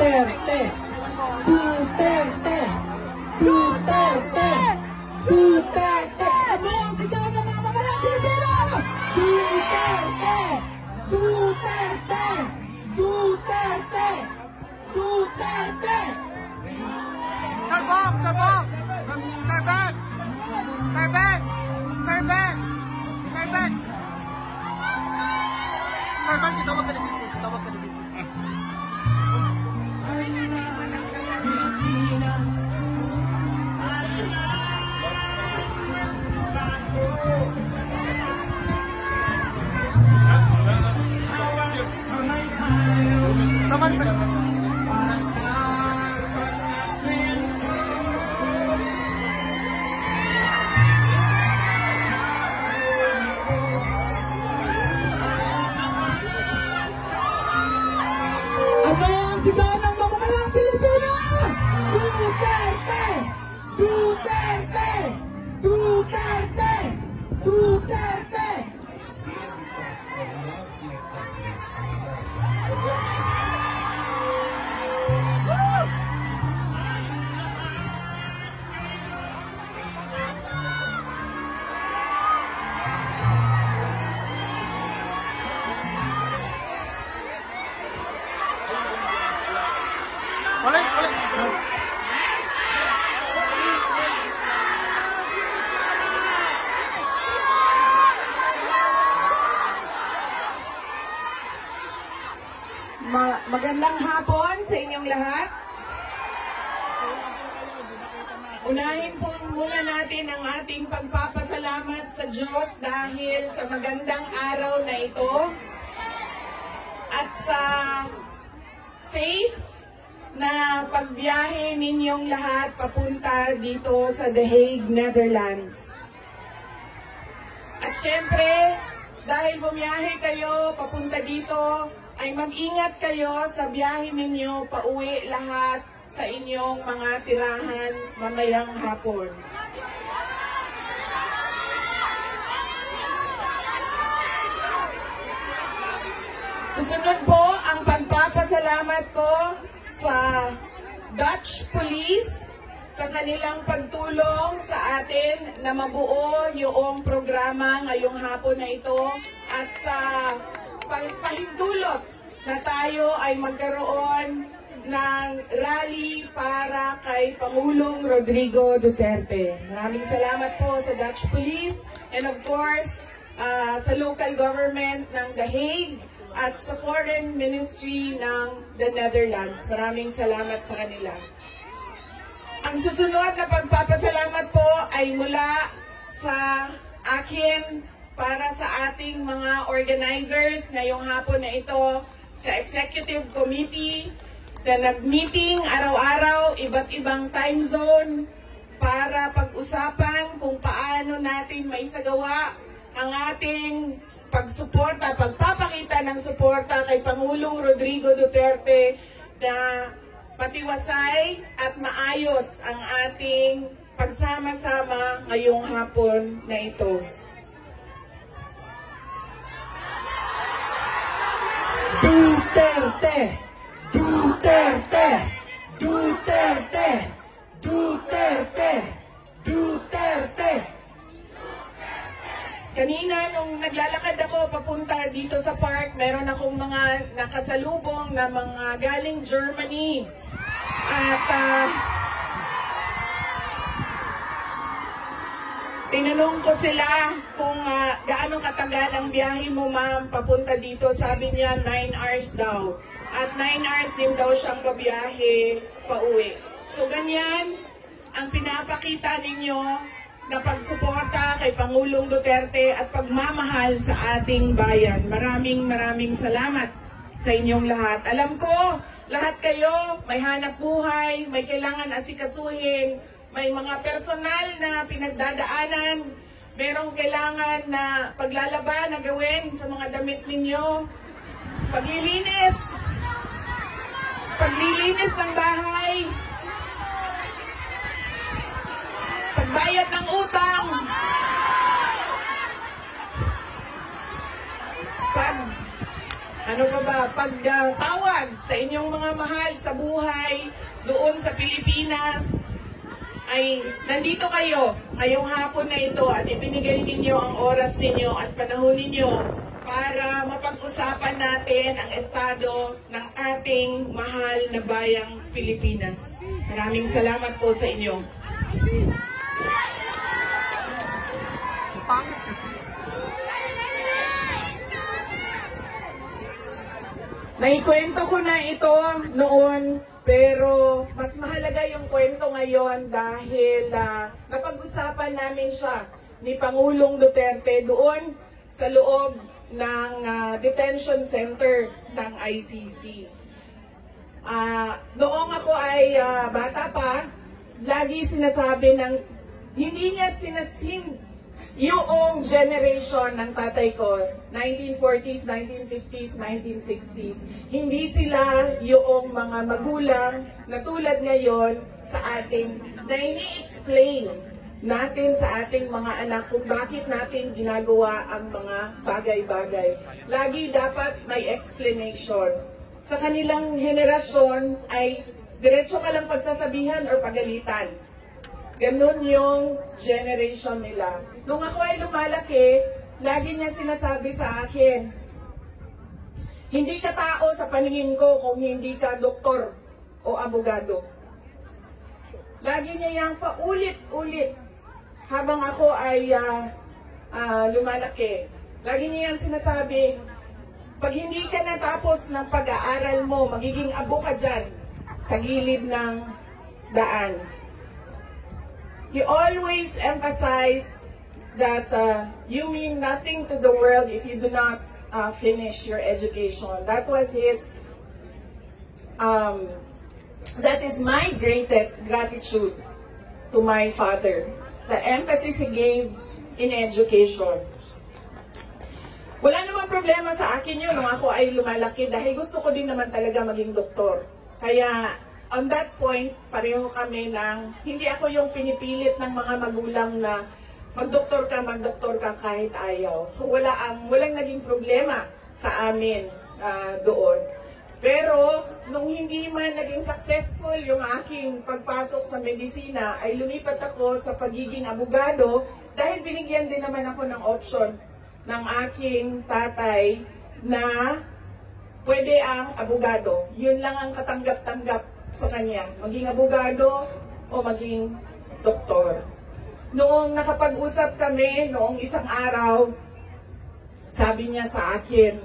Duterte! Duterte! Duterte! Duterte! Ano ang sigaw ng mga mamalang Pilipino? Duterte! Duterte! Duterte! Duterte! Sir Bob! Sir Bob! Sir Ben! Sir Ben! Sir Ben! Sir Ben! Sir Ben, titawag ka na dito. Titawag ka na dito. Saman ba? Ano ang sigaw ng mamamayang Pilipino? Duterte! Duterte! Duterte! Duterte! Ulit, ulit. Magandang hapon sa inyong lahat. Unahin po muna natin ang ating pagpapasalamat sa Diyos dahil sa magandang araw na ito at sa safe na pagbiyahe ninyong lahat papunta dito sa The Hague, Netherlands. At syempre, dahil bumiyahe kayo papunta dito, ay mag-ingat kayo sa biyahe ninyo pauwi lahat sa inyong mga tirahan mamayang hapon. Susunod po ang pagpapasalamat ko sa Dutch Police sa kanilang pagtulong sa atin na mabuo yung programa ngayong hapon na ito at sa pagpahintulot na tayo ay magkaroon ng rally para kay Pangulong Rodrigo Duterte. Maraming salamat po sa Dutch Police and of course sa local government ng The Hague at sa Foreign Ministry ng the Netherlands. Maraming salamat sa kanila. Ang susunod na pagpapasalamat po ay mula sa akin para sa ating mga organizers ngayong hapon na ito sa Executive Committee na nag-meeting araw-araw, iba't ibang time zone para pag-usapan kung paano natin maisagawa ang ating pagsuporta, pagpapakita ng suporta kay Pangulong Rodrigo Duterte na patiwasay at maayos ang ating pagsama-sama ngayong hapon na ito. Duterte! Duterte! Duterte! Duterte! Duterte! Kanina nung naglalakad ako papunta dito sa park, meron akong mga nakasalubong na mga galing Germany. At tinanong ko sila kung gaano katagal ang biyahe mo, ma'am, papunta dito. Sabi niya 9 hours daw. At 9 hours din daw siyang babiyahe pauwi. So ganyan ang pinapakita ninyo na pagsuporta kay Pangulong Duterte at pagmamahal sa ating bayan. Maraming salamat sa inyong lahat. Alam ko, lahat kayo may hanap buhay, may kailangan asikasuhin, may mga personal na pinagdadaanan, merong kailangan na paglalaban na gawin sa mga damit ninyo, paglilinis ng bahay, pagbayad ng utang, ano pa ba, pagtawag sa inyong mga mahal sa buhay doon sa Pilipinas, ay nandito kayo ngayong hapon na ito at ibinigay ninyo ang oras ninyo at panahon ninyo para mapag-usapan natin ang estado ng ating mahal na bayang Pilipinas. Maraming salamat po sa inyo. Pangit kasi. Naikwento ko na ito noon, pero mas mahalaga yung kwento ngayon dahil napag-usapan namin siya ni Pangulong Duterte doon sa loob ng detention center ng ICC. Noong ako ay bata pa, lagi sinasabi ng hindi niya sinasing yung generation ng tatay ko, 1940s, 1950s, 1960s, hindi sila yung mga magulang na tulad ngayon sa ating, na ini-explain natin sa ating mga anak kung bakit natin ginagawa ang mga bagay-bagay. Lagi dapat may explanation. Sa kanilang henerasyon ay diretso ka lang pagsasabihan or pagalitan. Ganun yung generation nila. Nung ako ay lumalaki, lagi niya sinasabi sa akin, hindi ka tao sa paningin ko kung hindi ka doktor o abogado. Lagi niya yang paulit-ulit habang ako ay lumalaki. Lagi niya yang sinasabi, pag hindi ka natapos ng pag-aaral mo, magiging abo ka dyan sa gilid ng daan. He always emphasized that you mean nothing to the world if you do not finish your education. That was his, that is my greatest gratitude to my father. The emphasis he gave in education. Wala namang problema sa akin yun nung ako ay lumalaki dahil gusto ko din naman talaga maging doktor. Kaya on that point, pareho kami ng, hindi ako yung pinipilit ng mga magulang na magdoktor ka kahit ayaw. So walang naging problema sa amin doon. Pero nung hindi man naging successful yung aking pagpasok sa medisina, ay lumipat ako sa pagiging abogado dahil binigyan din naman ako ng option ng aking tatay na pwede ang abogado. Yun lang ang katanggap-tanggap sa kanya, maging abogado o maging doktor. Noong nakapag-usap kami, noong isang araw, sabi niya sa akin,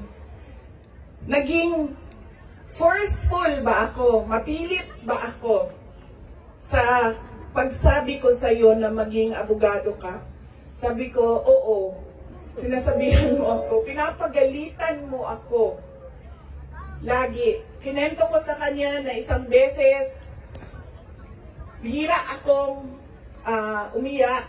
naging forceful ba ako, mapilit ba ako sa pagsabi ko sa iyo na maging abogado ka? Sabi ko, oo. Sinasabihan mo ako, pinapagalitan mo ako. Lagi. Kinento ko sa kanya na isang beses, bihira akong umiyak.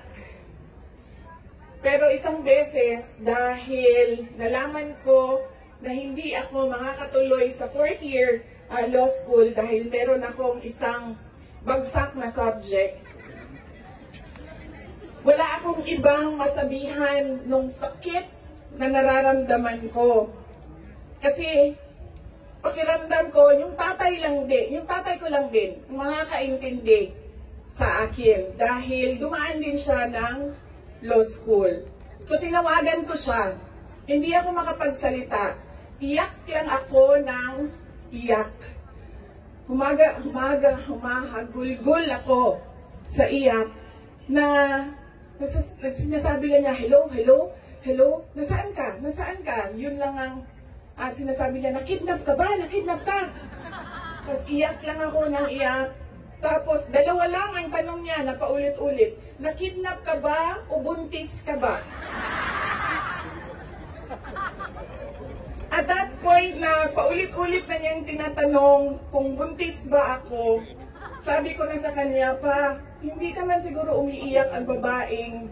Pero isang beses, dahil nalaman ko na hindi ako makakatuloy sa 4th year law school dahil meron akong isang bagsak na subject, wala akong ibang masabihan nung sakit na nararamdaman ko. Kasi pakiramdam ko, yung tatay ko lang din, makakaintindi sa akin dahil dumaan din siya ng law school. So tinawagan ko siya. Hindi ako makapagsalita. Iyak lang ako ng iyak. Humahagulgul ako sa iyak na sinasabi niya, hello, hello, hello, nasaan ka? Nasaan ka? Yun lang ang sinasabi niya, nakidnap ka ba? Nakidnap ka? Tapos iyak lang ako ng iyak. Tapos dalawa lang ang tanong niya na paulit-ulit, nakidnap ka ba o buntis ka ba? At that point na paulit-ulit na niyang tinatanong kung buntis ba ako, sabi ko na sa kanya, pa, hindi ka man siguro umiiyak ang babaeng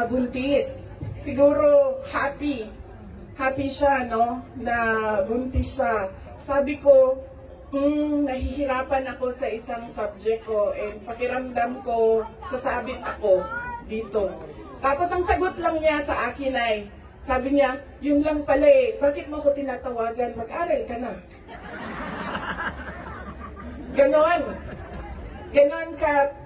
buntis. Siguro happy siya, no, na buntis siya. Sabi ko, nahihirapan ako sa isang subject ko and pakiramdam ko, sasabit ako dito. Tapos ang sagot lang niya sa akin ay, Sabi niya, yun lang pala eh, bakit mo ko tinatawagan? Mag-aral ka na. Ganon. Ganon ka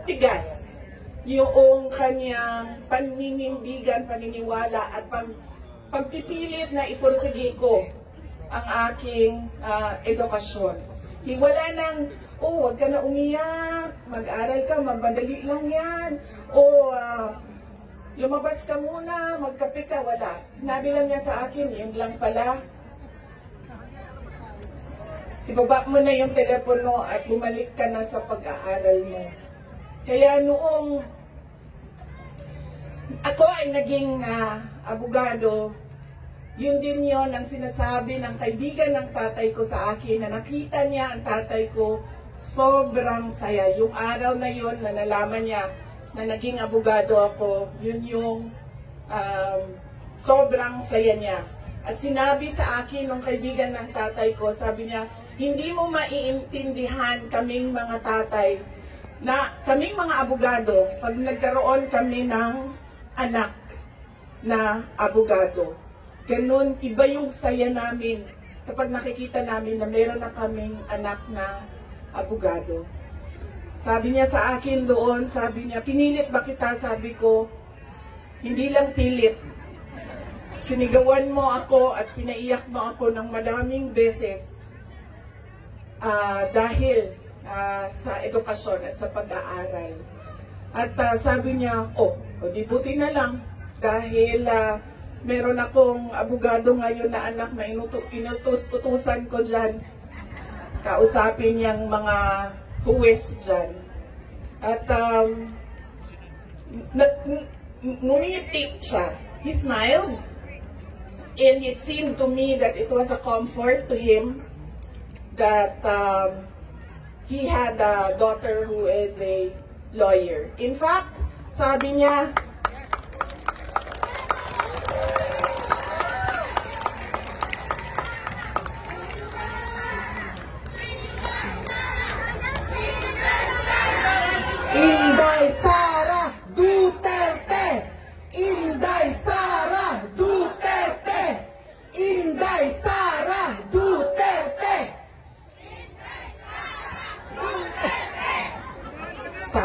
tigas yung kanyang paninindigan, paniniwala at pagpipilit na ipursige ko ang aking edukasyon. Wala nang, huwag ka na umiyak, mag-aral ka, magbadali lang yan, lumabas ka muna, magkape ka, wala. Sinabi lang niya sa akin, yun lang pala. Ibaba mo na yung telepono at bumalik ka na sa pag-aaral mo. Kaya noong ako ay naging abogado, yun din yon ang sinasabi ng kaibigan ng tatay ko sa akin na nakita niya ang tatay ko, sobrang saya. Yung araw na yun na nalaman niya na naging abogado ako, yun yung sobrang saya niya. At sinabi sa akin ng kaibigan ng tatay ko, sabi niya, hindi mo maiintindihan kaming mga tatay na kaming mga abogado pag nagkaroon kami ng anak na abogado. Ganun, iba yung saya namin kapag nakikita namin na meron na kaming anak na abogado. Sabi niya sa akin doon, sabi niya, pinilit ba kita? Sabi ko, hindi lang pilit. Sinigawan mo ako at pinaiyak mo ako ng maraming beses dahil sa edukasyon at sa pag-aaral. At sabi niya, di buti na lang dahil meron akong abogado ngayon na anak na inutos-utusan ko dyan. Kausapin niyang mga huwes dyan. At ngumiti siya. He smiled. And it seemed to me that it was a comfort to him that he had a daughter who is a lawyer. In fact, sabi niya, Inday Sara Duterte! Inday Sara Duterte! Inday Sara Duterte!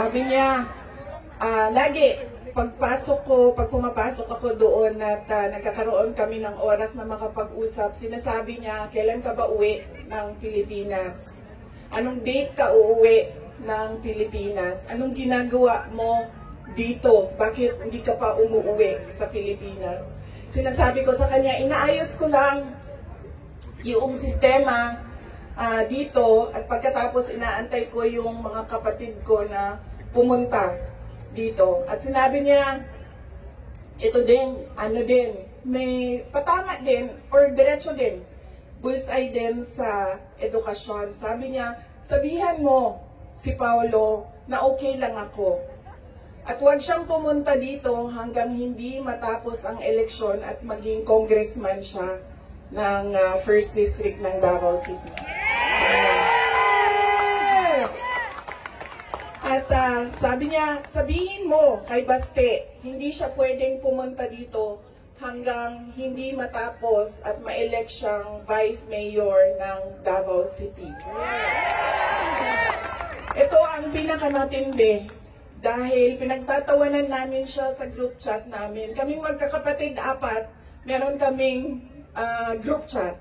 sabi niya, lagi, pag pumapasok ako doon at nagkakaroon kami ng oras na makapag-usap, sinasabi niya, kailan ka ba uwi ng Pilipinas? Anong date ka uuwi ng Pilipinas? Anong ginagawa mo dito? Bakit hindi ka pa umuwi sa Pilipinas? Sinasabi ko sa kanya, inaayos ko lang yung sistema dito at pagkatapos inaantay ko yung mga kapatid ko na pumunta dito. At sinabi niya, ito din, may patama din or diretso din, bullseye din sa edukasyon. Sabi niya, sabihan mo si Paulo na okay lang ako. At huwag siyang pumunta dito hanggang hindi matapos ang eleksyon at maging congressman siya ng 1st District ng Davao City. Yes! At sabi niya, sabihin mo kay Baste, hindi siya pwedeng pumunta dito hanggang hindi matapos at ma-elect siyang Vice Mayor ng Davao City. Ito ang pinakamatindi dahil pinagtatawanan namin siya sa group chat namin. Kaming magkakapatid 4, meron kaming group chat.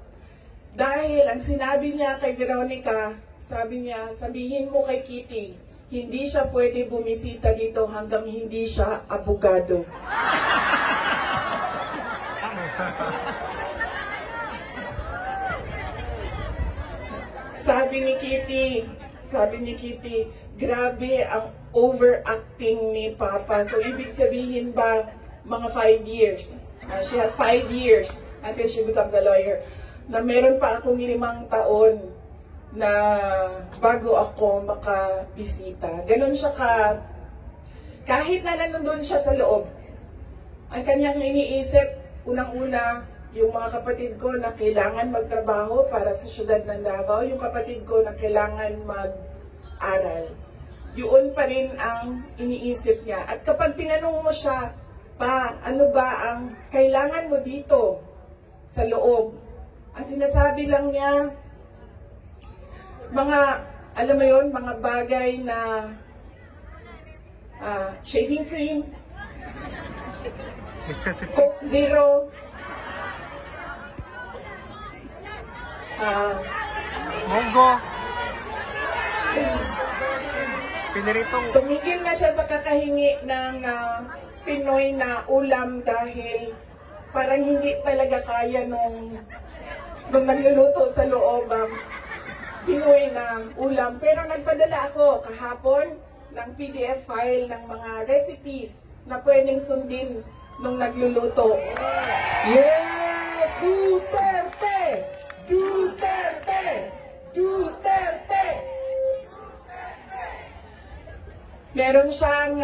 Dahil ang sinabi niya kay Veronica, sabi niya, sabihin mo kay Kitty, hindi siya pwede bumisita dito hanggang hindi siya abogado. Sabi ni Kitty, grabe ang overacting ni Papa. So, ibig sabihin ba, mga 5 years. She has 5 years until she becomes a lawyer. Na meron pa akong 5 taon na bago ako makabisita. Ganon siya kahit na nandun siya sa loob, ang kanyang iniisip, unang-una, yung mga kapatid ko na kailangan magtrabaho para sa syudad ng Davao, yung kapatid ko na kailangan mag-aral. Yun pa rin ang iniisip niya. At kapag tinanong mo siya Pa, ano ba ang kailangan mo dito sa loob? Ang sinasabi lang niya, mga, alam mo yun, mga bagay na shaving cream, Necessity. Coke Zero, Monggo. Piniritong. tumigil na siya sa kakahingi ng Pinoy na ulam dahil parang hindi talaga kaya nung nagluluto sa loob ang Pinoy na ulam. Pero nagpadala ako kahapon ng PDF file ng mga recipes na pwedeng sundin nung nagluluto. Yes! Duterte! Duterte! Duterte! Meron siyang,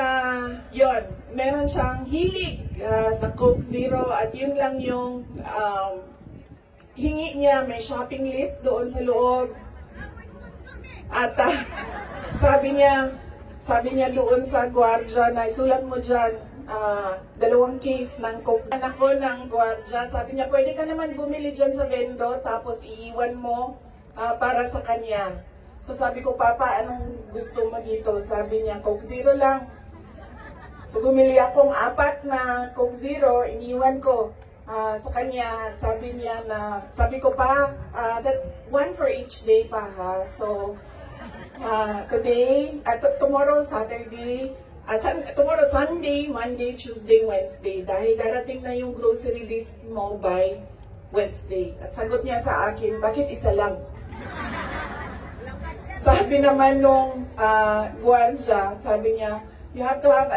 meron siyang hilig sa Coke Zero at yun lang yung hingi niya. May shopping list doon sa loob. At sabi niya doon sa gwardiya na isulat mo dyan, 2 case ng Coke. Anak ko ng gwardiya, sabi niya, pwede ka naman bumili dyan sa vendo tapos iiwan mo para sa kanya. So sabi ko, Papa, anong gusto mo dito? Sabi niya, Coke Zero lang. So bumili akong 4 na Coke Zero, iniwan ko sa kanya. Sabi ko pa, that's 1 for each day pa ha. So today, tomorrow Saturday, tomorrow Sunday, Monday, Tuesday, Wednesday. Dahil darating na yung grocery list mo by Wednesday. At sagot niya sa akin, bakit isa lang? Sabi naman nung gwardiya, sabi niya, he has to have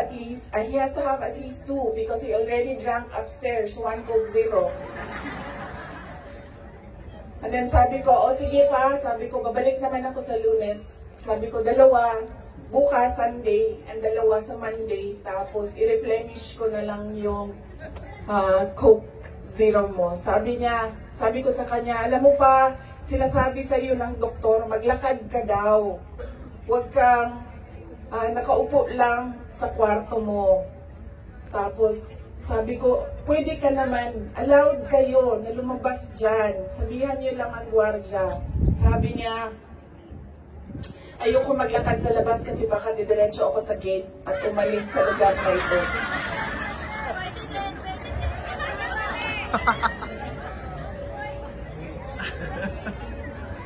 at least 2 because he already drank upstairs 1 Coke Zero. And then sabi ko, sige pa, sabi ko, babalik naman ako sa Lunes. Sabi ko, 2, bukas Sunday, and 2 sa Monday, tapos i-replenish ko na lang yung Coke Zero mo. Sabi ko sa kanya, alam mo pa, sinasabi sa iyo ng doktor, maglakad ka daw. Huwag kang nakaupo lang sa kwarto mo. Tapos sabi ko, pwede ka naman, allowed kayo na lumabas dyan. Sabihan niyo lang ang gwardiya. Sabi niya, ayoko maglakad sa labas kasi baka didiretso ako sa gate at umalis sa lugar na ito.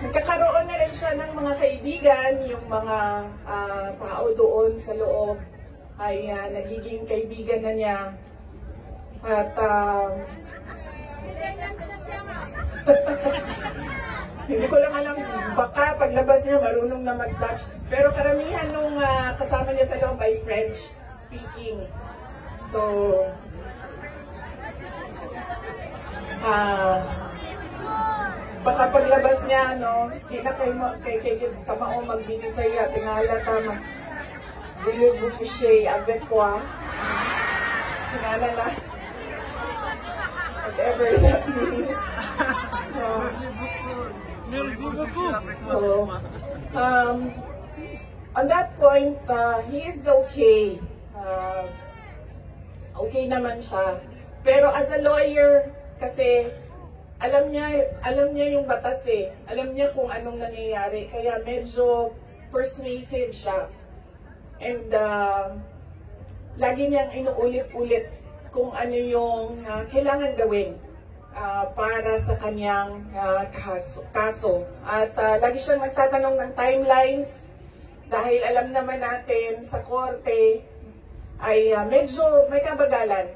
Nagkakaroon na rin siya ng mga kaibigan, yung mga tao doon sa loob ay nagiging kaibigan na niya. At hindi ko lang alam, baka paglabas niya marunong na mag-Dutch. Pero karamihan nung kasama niya sa loob ay French speaking. So, baka paglabas niya, no, hindi na kayo kay kamao magbinisaya, tingala tama. Voulez-vous coucher avec moi? Tingala na. Whatever that means. So, on that point, he is okay. Okay naman siya. Pero as a lawyer, kasi alam niya yung batas eh. Alam niya kung anong nangyayari. Kaya medyo persuasive siya. And lagi niyang inuulit-ulit kung ano yung kailangan gawin para sa kanyang kaso. At lagi siyang nagtatanong ng timelines dahil alam naman natin sa korte ay medyo may kabagalan.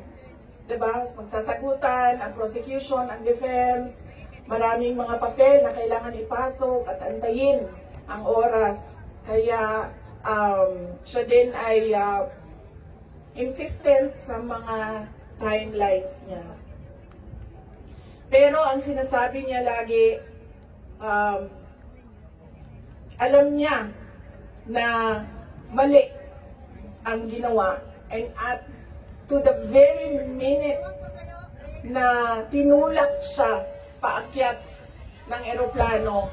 Diba? Magsasagutan, ang prosecution, ang defense, maraming mga papel na kailangan ipasok at antayin ang oras. Kaya siya din ay insistent sa mga timelines niya. Pero ang sinasabi niya lagi, alam niya na mali ang ginawa, and at to the very minute na tinulak siya paakyat ng eroplano,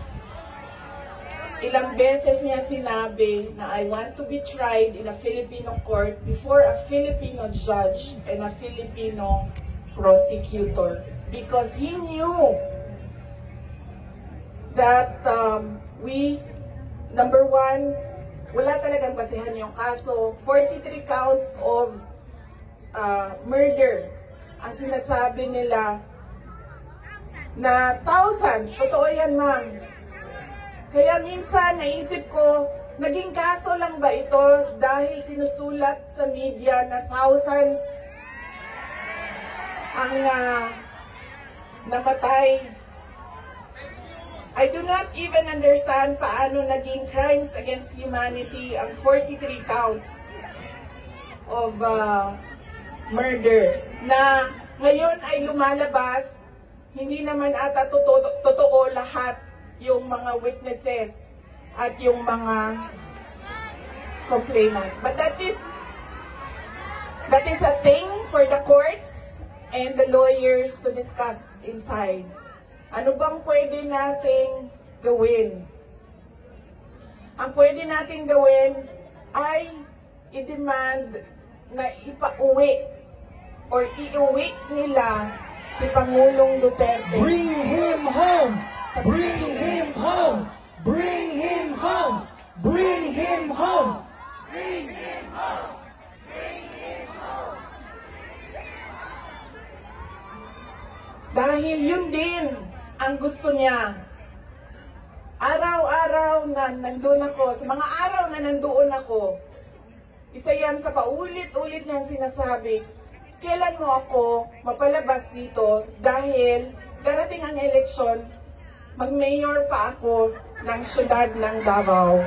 ilang beses niya sinabi na I want to be tried in a Filipino court before a Filipino judge and a Filipino prosecutor. Because he knew that number one, wala talagang basehan yung kaso. 43 counts of murder. Ang sinasabi nila na thousands. Totoo yan, ma'am. Kaya minsan naisip ko, naging kaso lang ba ito dahil sinusulat sa media na thousands ang namatay? I do not even understand paano naging crimes against humanity ang 43 counts of murder na ngayon ay lumalabas. Hindi naman ata totoo lahat yung mga witnesses at yung mga complainants. But that is a thing for the courts and the lawyers to discuss inside. Ano bang pwede nating gawin? Ang pwede nating gawin ay i-demand na ipauwi or iuwi nila si Pangulong Duterte. Bring him home! Bring him home! Bring him home! Bring him home! Bring him home! Bring him home! Dahil yun din ang gusto niya. Araw-araw na nandun ako, sa mga araw na nandoon ako, isa yan sa paulit-ulit niyang sinasabi, kailan mo ako mapalabas dito dahil darating ang eleksyon, mag-mayor pa ako ng syudad ng Davao.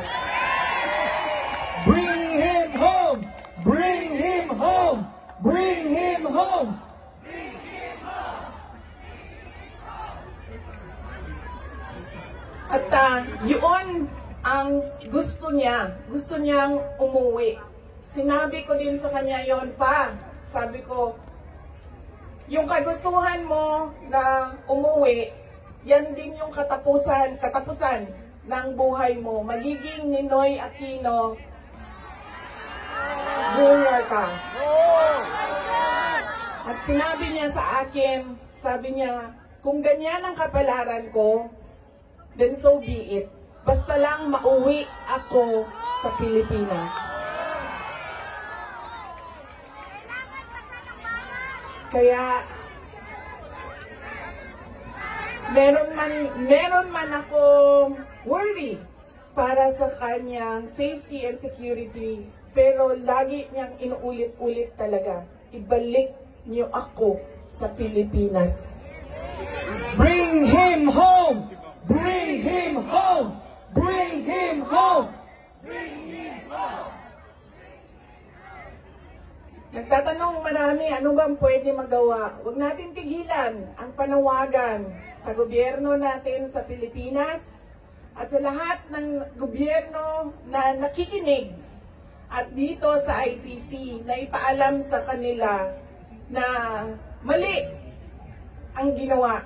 Bring him home! Bring him home! Bring him home! At yun ang gusto niya. Gusto niyang umuwi. Sinabi ko din sa kanya yon pa. Sabi ko, yung kagustuhan mo na umuwi, yan din yung katapusan ng buhay mo. Magiging Ninoy Aquino Jr. ka. At sinabi niya sa akin, sabi niya, kung ganyan ang kapalaran ko, then so be it. Basta lang mauwi ako sa Pilipinas. Kaya, meron man akong worry para sa kanyang safety and security, pero lagi niyang inuulit-ulit talaga, ibalik niyo ako sa Pilipinas. Bring him home! Bring him home! Bring him home! Bring him home! Nagtatanong marami, ano bang pwede magawa? Huwag natin tigilan ang panawagan sa gobyerno natin sa Pilipinas at sa lahat ng gobyerno na nakikinig at dito sa ICC na ipaalam sa kanila na mali ang ginawa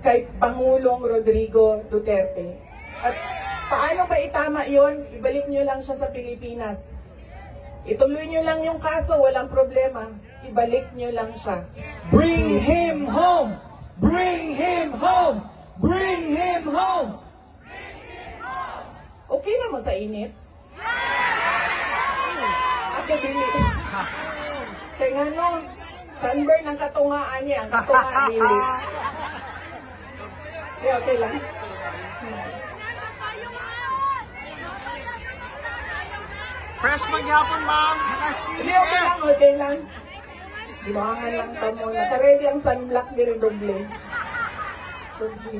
kay Pangulong Rodrigo Duterte. At paano ba itama yon? Ibalik nyo lang siya sa Pilipinas. Ituloy nyo lang yung kaso, walang problema. Ibalik nyo lang siya. Bring him home! Bring him home! Bring him home! Okay naman sa init? Ako dili. Kaya nga no, sunburn ang katungaan niya. Ang katungaan dili. Okay lang. Fresh maghapon, ma'am. Hindi, okay lang, okay lang. Dibangan lang tamo. Naka-ready ang sunblock din doble. Doble.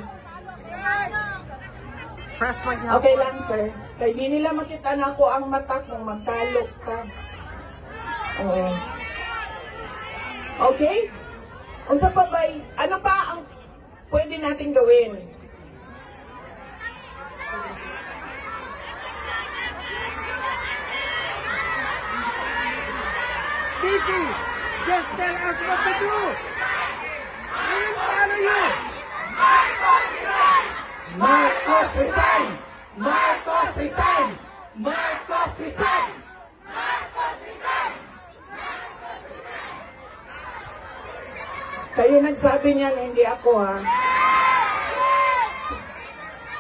Fresh maghapon. Okay lang, sir. Kaya di nila makita na ako ang mata kung magkalok ka. Oo. Okay? Unsa pa ba? Ano pa ang pwede natin gawin? Fifi, just tell us what to do. We will follow you. Marcos resign! Marcos resign! nagsabi niyan, hindi ako ha.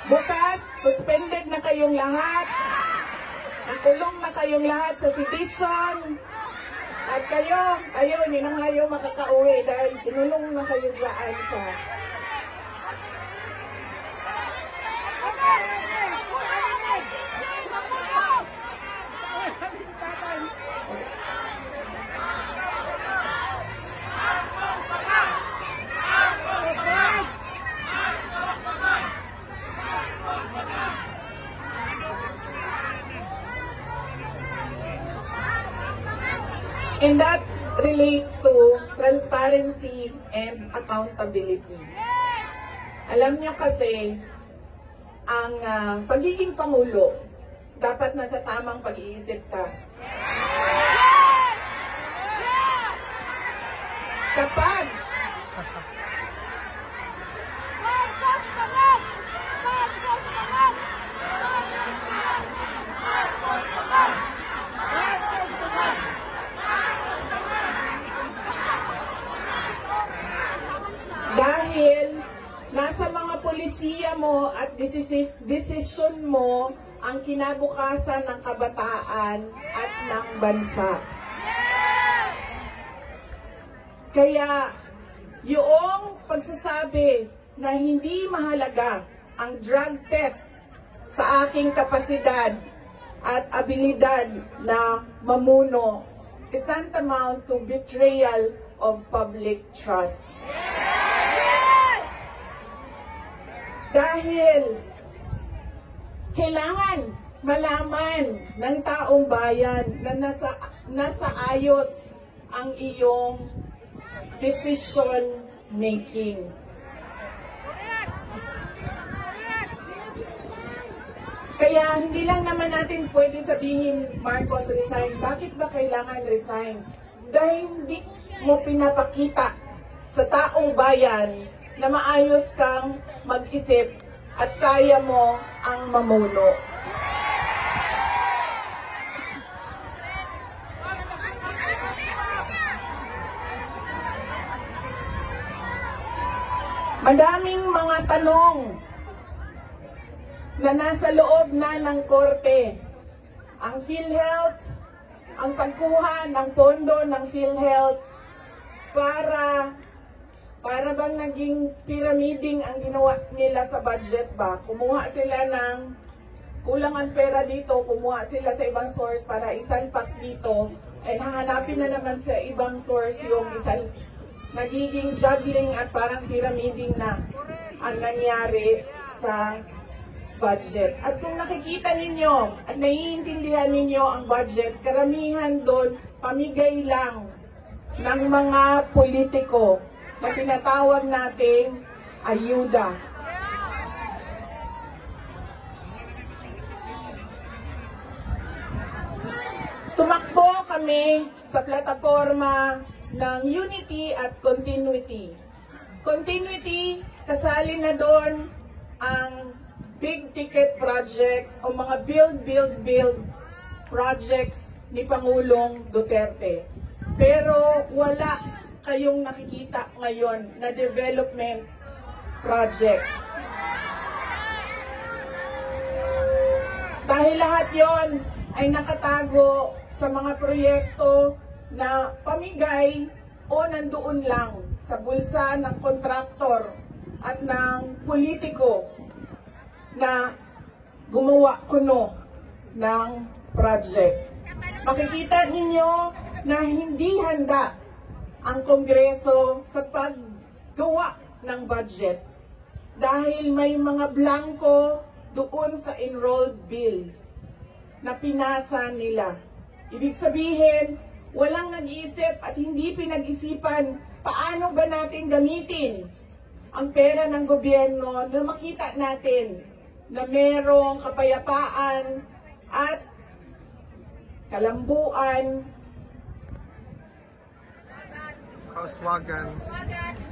Bukas, suspended na kayong lahat. Nakulong na kayong lahat sa sedition. At kayo, hindi na kayo makakauwi dahil kinulong na kayo dyan sa... And that relates to transparency and accountability. Alam niyo kasi, ang pagiging Pangulo, dapat nasa tamang pag-iisip ka. Kapag dahil nasa mga polisiya mo at desisyon mo ang kinabukasan ng kabataan at ng bansa. Kaya yung pagsasabi na hindi mahalaga ang drug test sa aking kapasidad at abilidad na mamuno is tantamount to betrayal of public trust. Dahil kailangan malaman ng taong bayan na nasa ayos ang iyong decision making. Kaya hindi lang naman natin pwede sabihin, Marcos resign. Bakit ba kailangan resign? Dahil hindi mo pinapakita sa taong bayan na maayos kang mag-isip at kaya mo ang mamuno. Madaming mga tanong na nasa loob na ng korte. Ang PhilHealth, ang pagkuha ng pondo ng PhilHealth para bang naging pyramiding ang ginawa nila sa budget ba? Kumuha sila ng kulangan pera dito, kumuha sila sa ibang source para isalpak dito, and hahanapin na naman sa ibang source yung isang nagiging juggling at parang pyramiding na ang nangyari sa budget. At kung nakikita ninyo at naiintindihan ninyo ang budget, karamihan doon pamigay lang ng mga politiko na tinatawag nating ayuda. Tumakbo kami sa plataforma ng unity at continuity. Continuity, kasali na doon ang big ticket projects o mga build projects ni Pangulong Duterte. Pero wala kayong nakikita ngayon na development projects. Dahil lahat yon ay nakatago sa mga proyekto na pamigay o nandoon lang sa bulsa ng kontraktor at ng politiko na gumawa kuno ng project. Makikita ninyo na hindi handa ang Kongreso sa paggawa ng budget dahil may mga blanco doon sa enrolled bill na pinasa nila. Ibig sabihin, walang nag-iisip at hindi pinag-isipan paano ba natin gamitin ang pera ng gobyerno na makita natin na merong kapayapaan at kalambuan,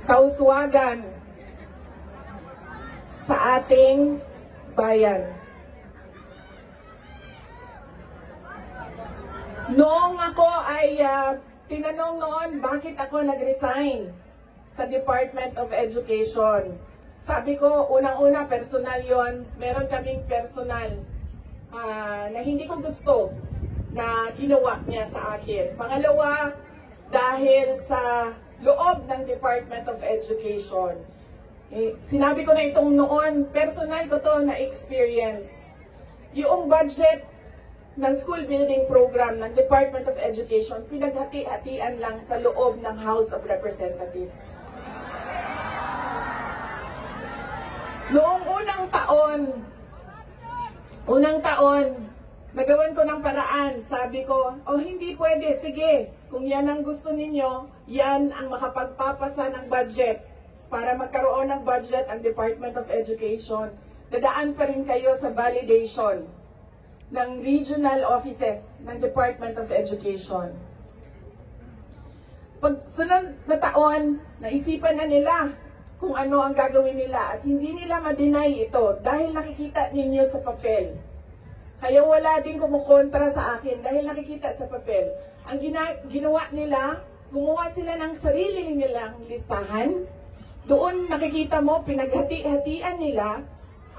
kauswagan sa ating bayan. Noong ako ay tinanong noon bakit ako nag-resign sa Department of Education. Sabi ko, unang-una, personal yon. Meron kaming personal na hindi ko gusto na ginawa niya sa akin. Pangalawa, dahil sa loob ng Department of Education. Sinabi ko na itong noon, personal ko to na experience. Yung budget ng school building program ng Department of Education, pinaghati-hatian lang sa loob ng House of Representatives. Noong unang taon, nagawan ko ng paraan. Sabi ko, hindi pwede, sige, kung yan ang gusto ninyo, yan ang makapagpapasa ng budget. Para magkaroon ng budget ang Department of Education, dadaan pa rin kayo sa validation ng regional offices ng Department of Education. Pag sunod na taon, naisipan na nila kung ano ang gagawin nila at hindi nila ma-deny ito dahil nakikita ninyo sa papel. Kaya wala din kumukontra sa akin dahil nakikita sa papel. Ang ginawa nila, gumawa sila ng sarili nilang listahan. Doon nakikita mo, pinaghati-hatian nila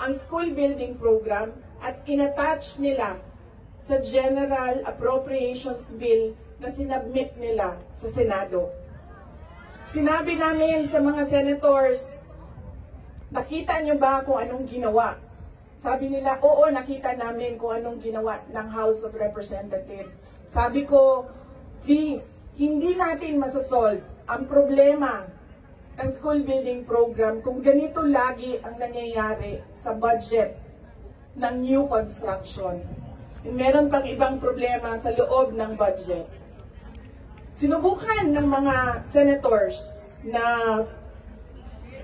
ang school building program at inattach nila sa General Appropriations Bill na sinabmit nila sa Senado. Sinabi namin sa mga senators, nakita nyo ba kung anong ginawa? Sabi nila, oo, nakita namin kung anong ginawa ng House of Representatives. Sabi ko, please, hindi natin masasolve ang problema ng school building program kung ganito lagi ang nangyayari sa budget ng new construction. Meron pang ibang problema sa loob ng budget. Sinubukan ng mga senators na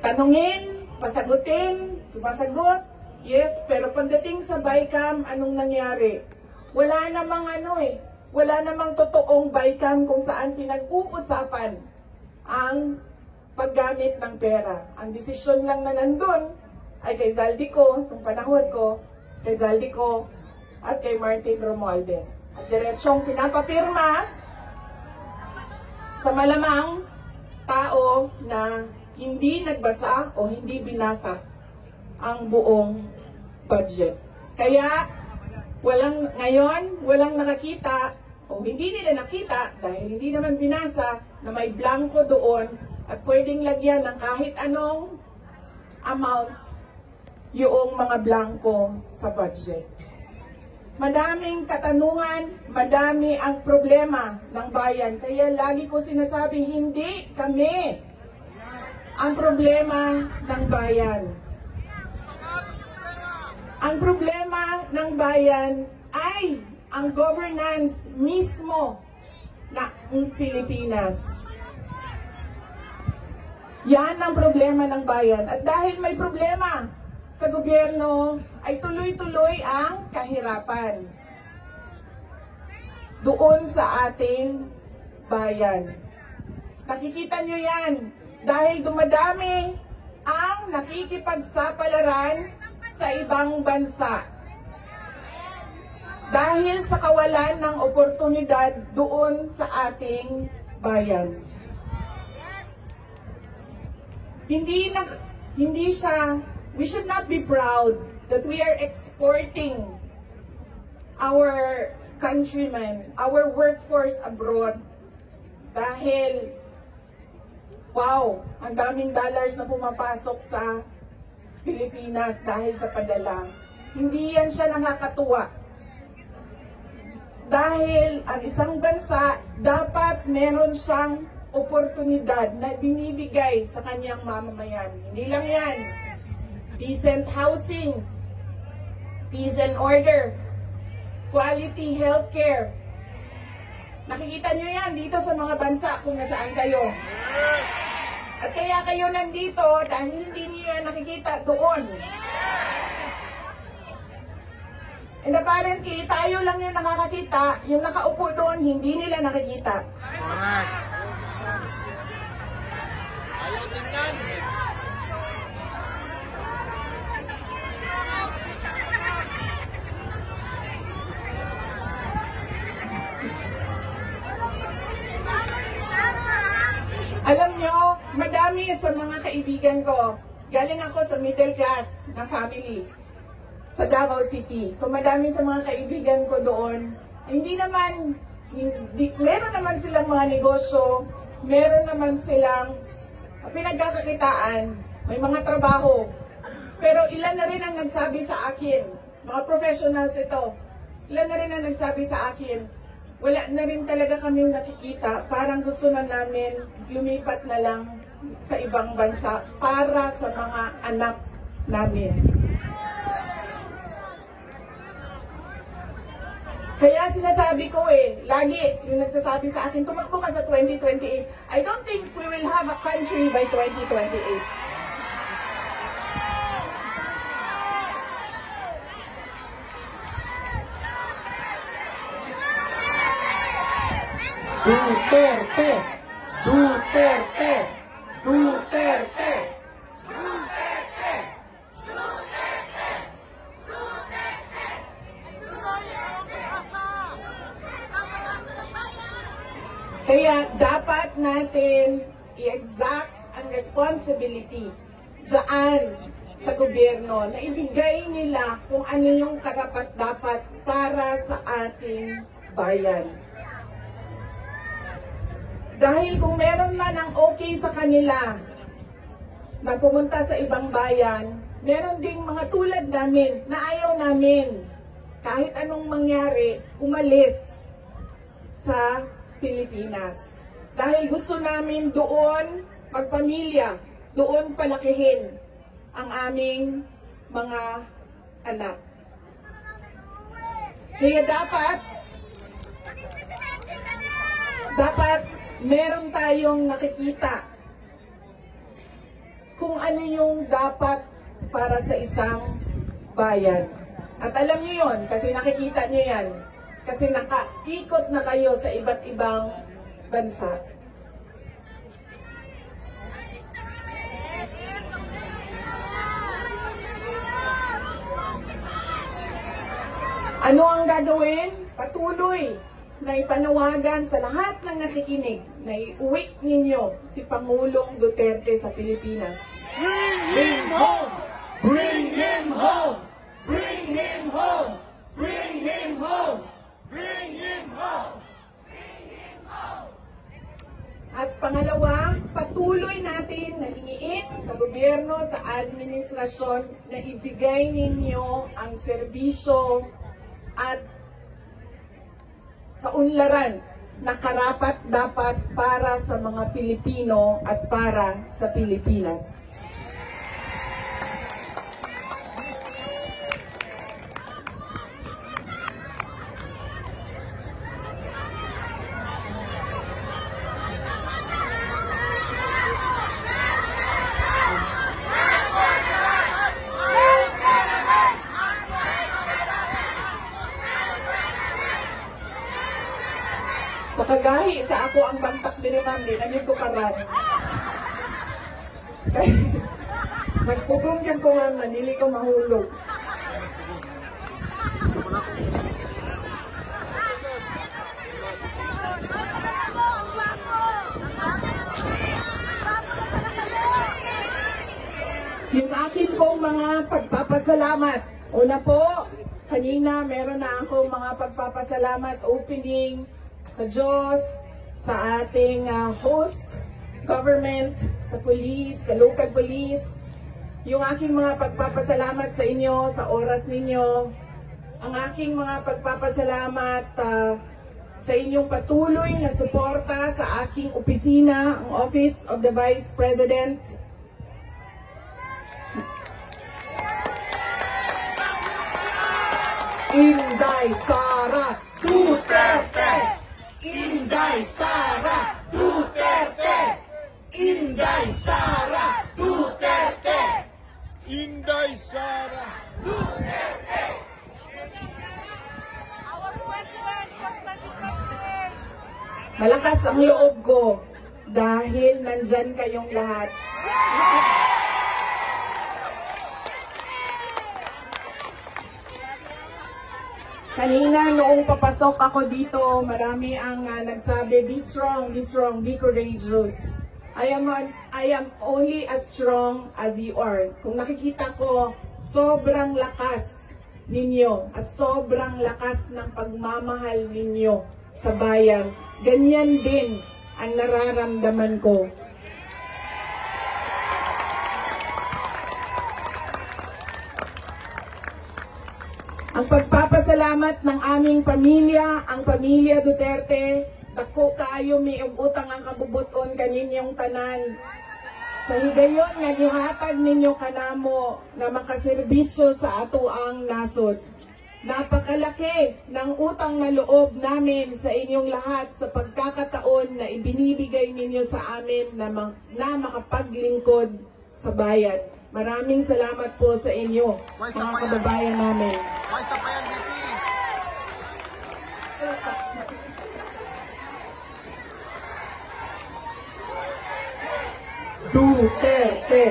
tanungin, pasagutin, sumasagot, yes, pero pagdating sa BICAM, anong nangyari? Wala namang totoong BICAM kung saan pinag-uusapan ang paggamit ng pera. Ang desisyon lang na nandun ay kay Zaldico, nung panahon ko, kay Zaldico at kay Martin Romualdez. At diretsong pinapapirma sa malamang tao na hindi nagbasa o hindi binasa ang buong budget. Kaya walang nakakita o hindi nila nakita dahil hindi naman binasa na may blanco doon at pwedeng lagyan ng kahit anong amount yung mga blanco sa budget. Madaming katanungan, madami ang problema ng bayan. Kaya lagi ko sinasabi, hindi kami ang problema ng bayan. Ang problema ng bayan ay ang governance mismo ng Pilipinas. Yan ang problema ng bayan. At dahil may problema sa gobyerno, ay tuloy-tuloy ang kahirapan doon sa ating bayan. Nakikita nyo yan dahil dumadami ang nakikipagsapalaran sa ibang bansa. Dahil sa kawalan ng oportunidad doon sa ating bayan. We should not be proud that we are exporting our countrymen, our workforce abroad dahil, wow, ang daming dollars na pumapasok sa Pilipinas dahil sa padala. Hindi yan siya nakakatuwa. Dahil ang isang bansa, dapat meron siyang oportunidad na binibigay sa kanyang mamamayan. Hindi lang yan. Decent housing, peace and order, quality healthcare. Nakikita nyo yan dito sa mga bansa kung nasaan kayo. At kaya kayo nandito dahil hindi nyo yan nakikita doon. And apparently, tayo lang yung nakakakita, yung nakaupo doon, hindi nila nakikita. Correct. Ayaw din yan. Alam nyo, madami kaibigan ko, galing ako sa middle class na family sa Davao City. So madami sa mga kaibigan ko doon, meron naman silang mga negosyo, meron naman silang pinagkakakitaan, may mga trabaho. Pero ilan na rin ang nagsabi sa akin, mga professionals ito, ilan na rin ang nagsabi sa akin, wala na rin talaga kaming nakikita, parang gusto na namin lumipat na lang sa ibang bansa para sa mga anak namin. Kaya sinasabi ko lagi yung nagsasabi sa akin, tumakbo ka sa 2028. I don't think we will have a country by 2028. Duterte! Duterte! Duterte! Kaya dapat natin i-exact ang responsibility dyan sa gobyerno na ibigay nila kung ano yung karapat-dapat para sa ating bayan. Dahil kung meron man ang okay sa kanila na pumunta sa ibang bayan, meron ding mga tulad namin na ayaw namin kahit anong mangyari umalis sa Pilipinas. Dahil gusto namin doon magpamilya, doon palakihin ang aming mga anak. Kaya dapat meron tayong nakikita kung ano yung dapat para sa isang bayan. At alam niyo yon kasi nakikita niyo yan. Kasi nakaikot na kayo sa iba't ibang bansa. Ano ang gagawin? Patuloy na ipanawagan sa lahat ng nakikinig na iuwi ninyo si Pangulong Duterte sa Pilipinas. Bring him home! Bring him home! Bring him home! Bring him home! Bring him home! Bring him home! At pangalawa, patuloy natin na hingiin sa gobyerno, sa administrasyon na ibigay ninyo ang serbisyo at kaunlaran na karapat-dapat para sa mga Pilipino at para sa Pilipinas. Sa kagahi, sa ako ang bantak din naman din, naging ko karan. Kaya, nagpugong yan ko nga, manili ko mahulog. Yung akin pong mga pagpapasalamat. Una po, kanina meron na akong mga pagpapasalamat opening sa Diyos, sa ating host government, sa police, sa local police. Yung aking mga pagpapasalamat sa inyo, sa oras ninyo. Ang aking mga pagpapasalamat sa inyong patuloy na suporta sa aking opisina, ang Office of the Vice President. Inday Sara Duterte! Inday Sara Duterte! Inday Sara Duterte! Inday Sara Duterte! Our President for 2028! Malakas ang loob ko dahil nandyan kayong lahat. Kanina noong papasok ako dito, marami ang nagsabi, be strong, be courageous. I I am only as strong as you are. Kung nakikita ko, sobrang lakas ninyo at sobrang lakas ng pagmamahal ninyo sa bayan, ganyan din ang nararamdaman ko. Ang pagpapasalamat ng aming pamilya, ang pamilya Duterte, dako kaayo mi og utang ang kabubuton kaninyong tanan. Sa higayon nga gihatag ninyo kanamo nga makaserbisyo sa ato ang nasod. Napakalaki ng utang na loob namin sa inyong lahat sa pagkakataon na ibinibigay ninyo sa amin na makapaglingkod sa bayan. Maraming salamat po sa inyo, mga kababayan namin. Why sa Payan, VP? Duterte!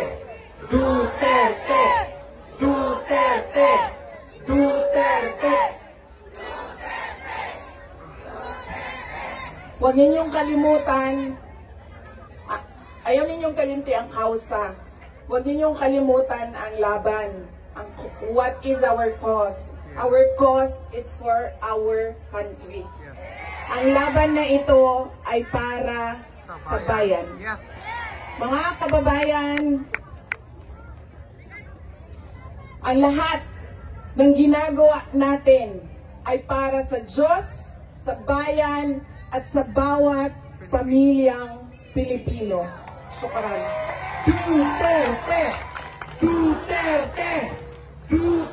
Duterte! Duterte! Duterte! Huwag ninyong kalimutan, ayaw ninyong kalimti ang kausa. Huwag ninyong kalimutan ang laban. What is our cause? Our cause is for our country. Yes. Ang laban na ito ay para sa bayan. Yes. Mga kababayan, ang lahat ng ginagawa natin ay para sa Diyos, sa bayan, at sa bawat pamilyang Pilipino. Syukran. Duterte! Duterte! Duterte!